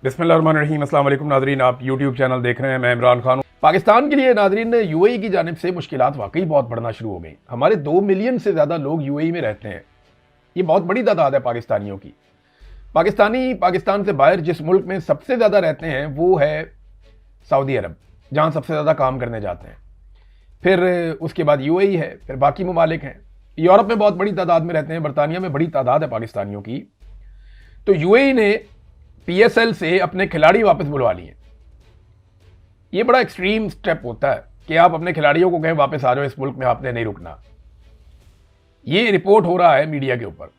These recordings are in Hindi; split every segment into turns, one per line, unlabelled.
बिस्मिल्लाहिर्रहमानिर्रहीम। अस्सलाम वालेकुम नाज़रीन, आप यूट्यूब चैनल देख रहे हैं। मैं इमरान खान हूँ। पाकिस्तान के लिए नाज़रीन यूएई की जानिब से मुश्किलात वाकई बहुत बढ़ना शुरू हो गई। हमारे 2 मिलियन से ज़्यादा लोग यूएई में रहते हैं। ये बहुत बड़ी तादाद है पाकिस्तानियों की। पाकिस्तानी पाकिस्तान से बाहर जिस मुल्क में सबसे ज़्यादा रहते हैं वो है सऊदी अरब, जहाँ सबसे ज़्यादा काम करने जाते हैं। फिर उसके बाद यूएई है, फिर बाकी ममालिक हैं। यूरोप में बहुत बड़ी तादाद में रहते हैं, बरतानिया में बड़ी तादाद है पाकिस्तानियों की। तो यूएई ने पीएसएल से अपने खिलाड़ी वापस बुलवा लिए। ये बड़ा एक्सट्रीम स्टेप होता है कि आप अपने खिलाड़ियों को कहें वापस आ जाओ, इस मुल्क में आपने नहीं रुकना। ये रिपोर्ट हो रहा है मीडिया के ऊपर।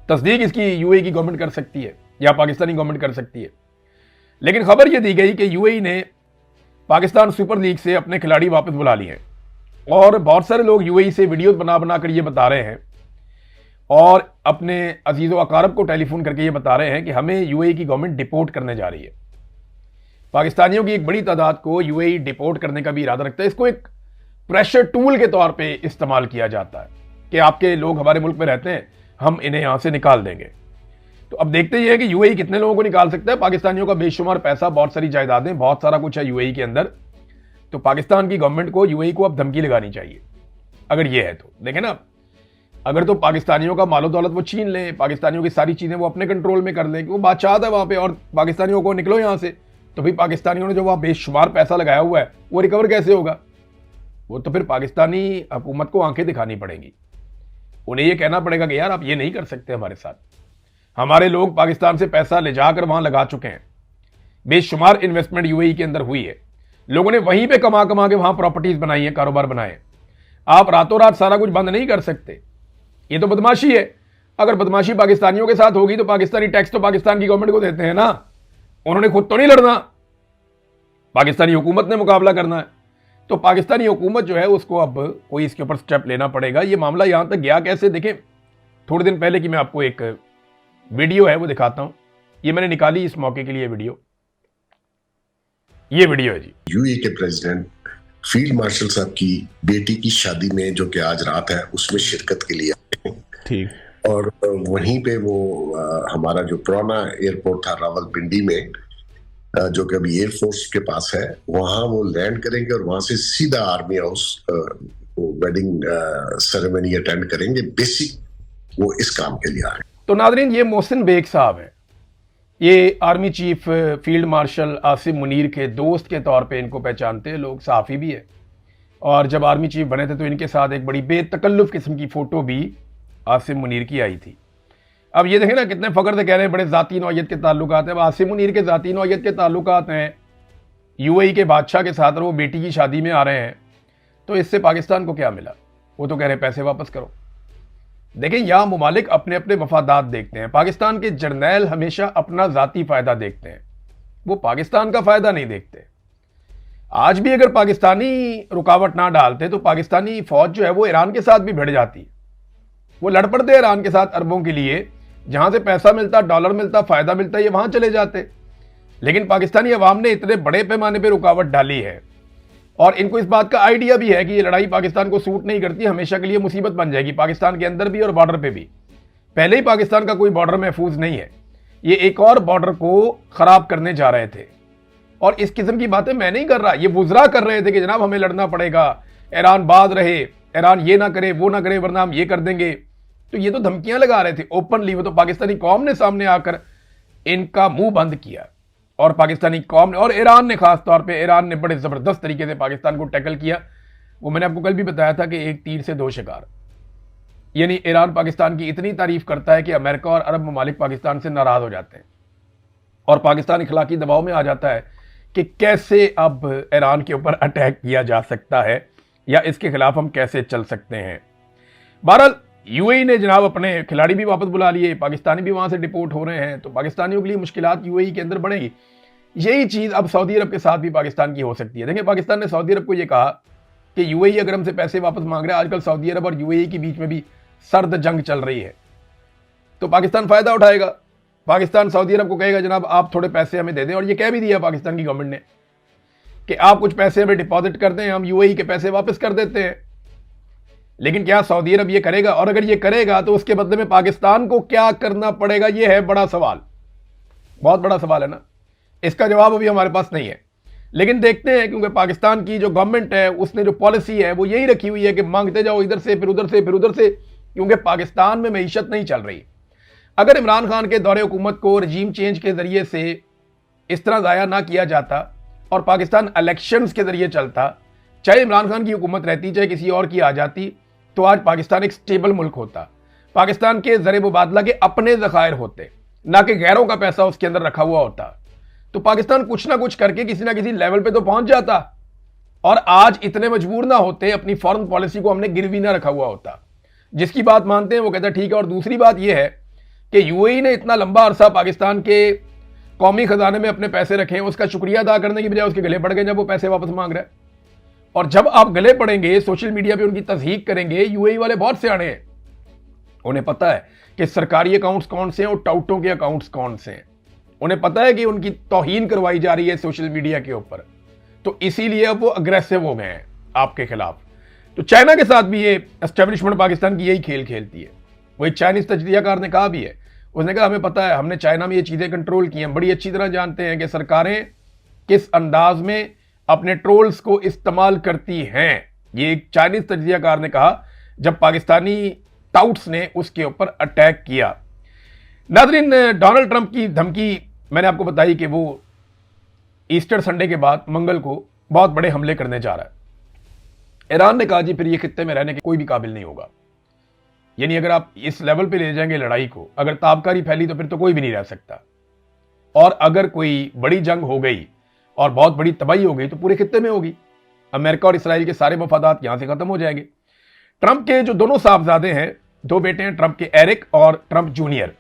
तस्दीक इसकी यूएई की गवर्नमेंट कर सकती है या पाकिस्तानी गवर्नमेंट कर सकती है, लेकिन खबर यह दी गई कि यूएई ने पाकिस्तान सुपर लीग से अपने खिलाड़ी वापस बुला लिए हैं। और बहुत सारे लोग यूएई से वीडियो बना बना कर ये बता रहे हैं और अपने अजीज़ व अकारब को टेलीफोन करके ये बता रहे हैं कि हमें यूएई की गवर्नमेंट डिपोर्ट करने जा रही है। पाकिस्तानियों की एक बड़ी तादाद को यूएई डिपोर्ट करने का भी इरादा रखता है। इसको एक प्रेशर टूल के तौर पे इस्तेमाल किया जाता है कि आपके लोग हमारे मुल्क में रहते हैं, हम इन्हें यहां से निकाल देंगे। तो अब देखते ही है कि यूएई कितने लोगों को निकाल सकता है। पाकिस्तानियों का बेशुमार पैसा, बहुत सारी जायदादें, बहुत सारा कुछ है यूएई के अंदर। तो पाकिस्तान की गवर्नमेंट को यूएई को अब धमकी लगानी चाहिए। अगर ये है तो देखें ना, अगर तो पाकिस्तानियों का मालो दौलत वो छीन लें, पाकिस्तानियों की सारी चीजें वो अपने कंट्रोल में कर लें कि वो बादशाह है वहां पे और पाकिस्तानियों को निकलो यहां से, तो भाई पाकिस्तानियों ने जो वहां बेशुमार पैसा लगाया हुआ है वो रिकवर कैसे होगा? वो तो फिर पाकिस्तानी हुकूमत को आंखें दिखानी पड़ेंगी। उन्हें ये कहना पड़ेगा कि यार आप ये नहीं कर सकते हमारे साथ। हमारे लोग पाकिस्तान से पैसा ले जाकर वहां लगा चुके हैं। बेशुमार इन्वेस्टमेंट यूएई के अंदर हुई है। लोगों ने वहीं पे कमा कमा के वहां प्रॉपर्टीज बनाई है, कारोबार बनाए। आप रातों रात सारा कुछ बंद नहीं कर सकते। ये तो बदमाशी है। अगर बदमाशी पाकिस्तानियों के साथ होगी तो पाकिस्तानी टैक्स तो पाकिस्तान की गवर्नमेंट को देते हैं ना, उन्होंने खुद तो नहीं लड़ना, पाकिस्तानी हुकूमत ने मुकाबला करना है। तो पाकिस्तानी हुकूमत जो है उसको अब कोई इसके ऊपर स्टेप लेना पड़ेगा। ये मामला यहां तक गया कैसे, देखें थोड़े दिन पहले की मैं आपको एक वीडियो है वो दिखाता हूं। ये मैंने निकाली इस मौके के लिए वीडियो। ये वीडियो है जी।
यूएई के प्रेसिडेंट फील्ड मार्शल साहब की बेटी की शादी में, जो कि आज रात है, उसमें शिरकत के लिए ठीक। और वहीं पे वो हमारा जो पुराना एयरपोर्ट था रावलपिंडी में, जो कि अभी एयरफोर्स के पास है, वहां वो लैंड करेंगे और वहां से सीधा army house wedding ceremony attend करेंगे। बेसिक वो इस काम के लिए आ रहे हैं।
तो नाज़रीन, ये मोहसिन बेग साहब है। ये army chief field marshal Asim Munir के दोस्त के तौर पे इनको पहचानते हैं लोग, सहाफ़ी भी है। और जब आर्मी चीफ बने थे तो इनके साथ एक बड़ी बेतकल्लुफ़ किस्म की फ़ोटो भी आसिम मुनीर की आई थी। अब ये देखें ना, कितने फ़ख्र से कह रहे हैं बड़े ज़ाती नौयत के ताल्लुकात हैं। अब आसिम मुनीर के ज़ाती नौयत के ताल्लुकात हैं यूएई के बादशाह के साथ और वो बेटी की शादी में आ रहे हैं, तो इससे पाकिस्तान को क्या मिला? वो तो कह रहे हैं पैसे वापस करो। देखें, यहां ममालिक अपने अपने मफादात देखते हैं। पाकिस्तान के जर्नैल हमेशा अपना जाती फायदा देखते हैं, वो पाकिस्तान का फायदा नहीं देखते। आज भी अगर पाकिस्तानी रुकावट ना डालते तो पाकिस्तानी फौज जो है वो ईरान के साथ भी भिड़ जाती। वो लड़ पड़ते ईरान के साथ अरबों के लिए, जहां से पैसा मिलता, डॉलर मिलता, फायदा मिलता, ये वहां चले जाते। लेकिन पाकिस्तानी अवाम ने इतने बड़े पैमाने पर रुकावट डाली है और इनको इस बात का आइडिया भी है कि ये लड़ाई पाकिस्तान को सूट नहीं करती, हमेशा के लिए मुसीबत बन जाएगी पाकिस्तान के अंदर भी और बॉर्डर पे भी। पहले ही पाकिस्तान का कोई बॉर्डर महफूज नहीं है, ये एक और बॉर्डर को खराब करने जा रहे थे। और इस किस्म की बातें मैं नहीं कर रहा, ये वुज़रा कर रहे थे कि जनाब हमें लड़ना पड़ेगा, ईरान बाज रहे, ईरान ये ना करे वो ना करे वरना हम ये कर देंगे। तो ये तो धमकियां लगा रहे थे ओपनली। वो तो पाकिस्तानी कौम ने सामने आकर इनका मुंह बंद किया और पाकिस्तानी कौम ने और ईरान ने, खास तौर पे ईरान ने बड़े ज़बरदस्त तरीके से पाकिस्तान को टैकल किया। वो मैंने आपको कल भी बताया था कि एक तीर से दो शिकार। यानी ईरान पाकिस्तान की इतनी तारीफ करता है कि अमेरिका और अरब ममालिक पाकिस्तान से नाराज हो जाते हैं और पाकिस्तान इखलाकी दबाव में आ जाता है कि कैसे अब ईरान के ऊपर अटैक किया जा सकता है या इसके खिलाफ हम कैसे चल सकते हैं। बहरहाल यूएई ने जनाब अपने खिलाड़ी भी वापस बुला लिए, पाकिस्तानी भी वहां से डिपोर्ट हो रहे हैं, तो पाकिस्तानियों के लिए मुश्किलात यूएई के अंदर बढ़ेगी। यही चीज़ अब सऊदी अरब के साथ भी पाकिस्तान की हो सकती है। देखिए, पाकिस्तान ने सऊदी अरब को यह कहा कि यूएई अगर हमसे पैसे वापस मांग रहा है, आजकल सऊदी अरब और यूएई के बीच में भी सर्द जंग चल रही है, तो पाकिस्तान फ़ायदा उठाएगा। पाकिस्तान सऊदी अरब को कहेगा जनाब आप थोड़े पैसे हमें दे दें, और ये कह भी दिया पाकिस्तान की गवर्नमेंट ने कि आप कुछ पैसे हमें डिपॉजिट कर दें, हम यूएई के पैसे वापस कर देते हैं। लेकिन क्या सऊदी अरब ये करेगा? और अगर ये करेगा तो उसके बदले में पाकिस्तान को क्या करना पड़ेगा, ये है बड़ा सवाल। बहुत बड़ा सवाल है ना, इसका जवाब अभी हमारे पास नहीं है। लेकिन देखते हैं, क्योंकि पाकिस्तान की जो गवर्नमेंट है उसने जो पॉलिसी है वो यही रखी हुई है कि मांगते जाओ इधर से फिर उधर से फिर उधर से, क्योंकि पाकिस्तान में मईशत नहीं चल रही। अगर इमरान खान के दौरे हुकूमत को रजीम चेंज के जरिए से इस तरह ज़ाया ना किया जाता और पाकिस्तान इलेक्शंस के जरिए चलता, चाहे इमरान खान की हुकूमत रहती चाहे किसी और की आ जाती, तो आज पाकिस्तान एक स्टेबल मुल्क होता। पाकिस्तान के ज़र मुबादला के अपने ज़खायर होते, ना कि गैरों का पैसा उसके अंदर रखा हुआ होता। तो पाकिस्तान कुछ ना कुछ करके किसी ना किसी लेवल पे तो पहुंच जाता, और आज इतने मजबूर ना होते, अपनी फॉरेन पॉलिसी को हमने गिरवी ना रखा हुआ होता। जिसकी बात मानते हैं वो कहता है ठीक है। और दूसरी बात यह है कि यूएई ने इतना लंबा अरसा पाकिस्तान के कौमी खजाने में अपने पैसे रखे हैं, उसका शुक्रिया अदा करने की बजाय उसके गले पड़ गए जब वो पैसे वापस मांग रहा है। और जब आप गले पड़ेंगे, सोशल मीडिया पे उनकी तस्दीक करेंगे, यूएई वाले बहुत सियाने हैं, उन्हें पता है कि सरकारी अकाउंट्स कौन से हैं और टाउटों के अकाउंट्स कौन से हैं। उन्हें पता है कि उनकी तौहीन करवाई जा रही है सोशल मीडिया के ऊपर, तो इसीलिए अब वो अग्रेसिव हो गए हैं आपके खिलाफ। तो चाइना के साथ भी ये एस्टेब्लिशमेंट पाकिस्तान की यही खेल खेलती है। वही चाइनीज तजदियाकार ने कहा भी है, उसने कहा हमें पता है, हमने चाइना में ये चीज़ें कंट्रोल की हैं, बड़ी अच्छी तरह जानते हैं कि सरकारें किस अंदाज में अपने ट्रोल्स को इस्तेमाल करती हैं। ये एक चाइनीज तजदियाकार ने कहा जब पाकिस्तानी टाउट्स ने उसके ऊपर अटैक किया। नाज़रीन, डोनाल्ड ट्रंप की धमकी मैंने आपको बताई कि वो ईस्टर संडे के बाद मंगल को बहुत बड़े हमले करने जा रहा है। ईरान ने कहा जी फिर ये खित्ते में रहने के कोई भी काबिल नहीं होगा। यानी अगर आप इस लेवल पे ले जाएंगे लड़ाई को, अगर ताबकारी फैली तो फिर तो कोई भी नहीं रह सकता। और अगर कोई बड़ी जंग हो गई और बहुत बड़ी तबाही हो गई तो पूरे खित्ते में होगी। अमेरिका और इसराइल के सारे मफादात यहां से खत्म हो जाएंगे। ट्रंप के जो दोनों साहबजादे हैं, दो बेटे हैं ट्रंप के, एरिक और ट्रंप जूनियर,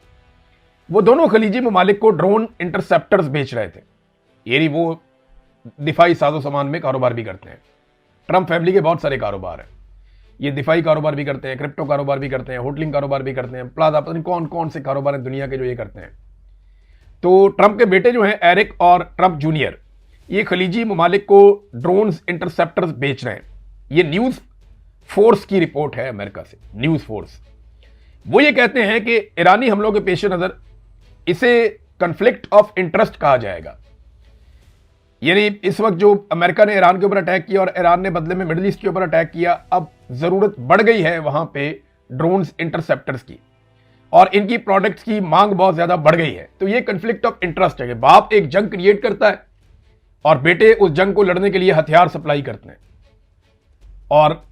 वो दोनों खलीजी ममालिक को ड्रोन इंटरसेप्टर्स बेच रहे थे। यानी वो दिफाई साजो सामान में कारोबार भी करते हैं। ट्रंप फैमिली के बहुत सारे कारोबार हैं, ये दिफाई कारोबार भी करते हैं, क्रिप्टो कारोबार भी करते हैं, होटलिंग कारोबार भी करते हैं, प्लाजा, पता नहीं कौन कौन से कारोबार हैं दुनिया के जो ये करते हैं। तो ट्रंप के बेटे जो हैं एरिक और ट्रंप जूनियर, ये खलीजी ममालिक को ड्रोन्स इंटरसेप्टर्स बेच रहे हैं। ये न्यूज़ फोर्स की रिपोर्ट है अमेरिका से, न्यूज़ फोर्स। वो ये कहते हैं कि ईरानी हमलों के पेश नज़र इसे कन्फ्लिक्ट ऑफ इंटरेस्ट कहा जाएगा। यानी इस वक्त जो अमेरिका ने ईरान के ऊपर अटैक किया और ईरान ने बदले में मिडिल ईस्ट के ऊपर अटैक किया, अब जरूरत बढ़ गई है वहां पे ड्रोन्स इंटरसेप्टर्स की, और इनकी प्रोडक्ट्स की मांग बहुत ज्यादा बढ़ गई है। तो ये कन्फ्लिक्ट ऑफ इंटरेस्ट है कि बाप एक जंग क्रिएट करता है और बेटे उस जंग को लड़ने के लिए हथियार सप्लाई करते हैं, और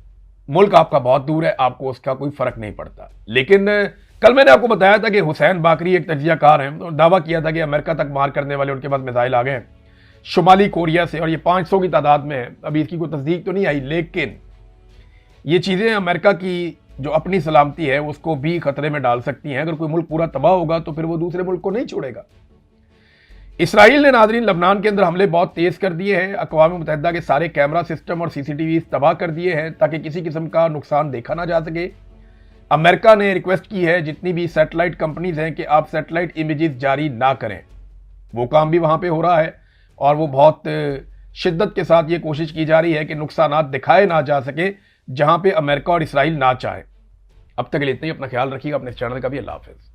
मुल्क आपका बहुत दूर है, आपको उसका कोई फर्क नहीं पड़ता। लेकिन कल मैंने आपको बताया था कि हुसैन बाकरी एक तजियाकार हैं, तो दावा किया था कि अमेरिका तक मार करने वाले उनके पास मिसाइल आ गए हैं शुमाली कोरिया से, और ये 500 की तादाद में है। अभी इसकी कोई तस्दीक तो नहीं आई, लेकिन ये चीज़ें अमेरिका की जो अपनी सलामती है उसको भी खतरे में डाल सकती हैं। अगर कोई मुल्क पूरा तबाह होगा तो फिर वो दूसरे मुल्क को नहीं छोड़ेगा। इसराइल ने नाज़रीन लबनान के अंदर हमले बहुत तेज़ कर दिए हैं। अक़वाम मुत्तहिदा के सारे कैमरा सिस्टम और CCTV तबाह कर दिए हैं ताकि किसी किस्म का नुकसान देखा ना जा सके। अमेरिका ने रिक्वेस्ट की है जितनी भी सैटेलाइट कंपनीज हैं कि आप सैटेलाइट इमेजेस जारी ना करें। वो काम भी वहाँ पे हो रहा है और वो बहुत शिद्दत के साथ ये कोशिश की जा रही है कि नुकसानात दिखाए ना जा सके जहाँ पे अमेरिका और इसराइल ना चाहे। अब तक के लिए इतना ही। अपना ख्याल रखिएगा, अपने चैनल का भी। अल्लाह हाफ़िज़।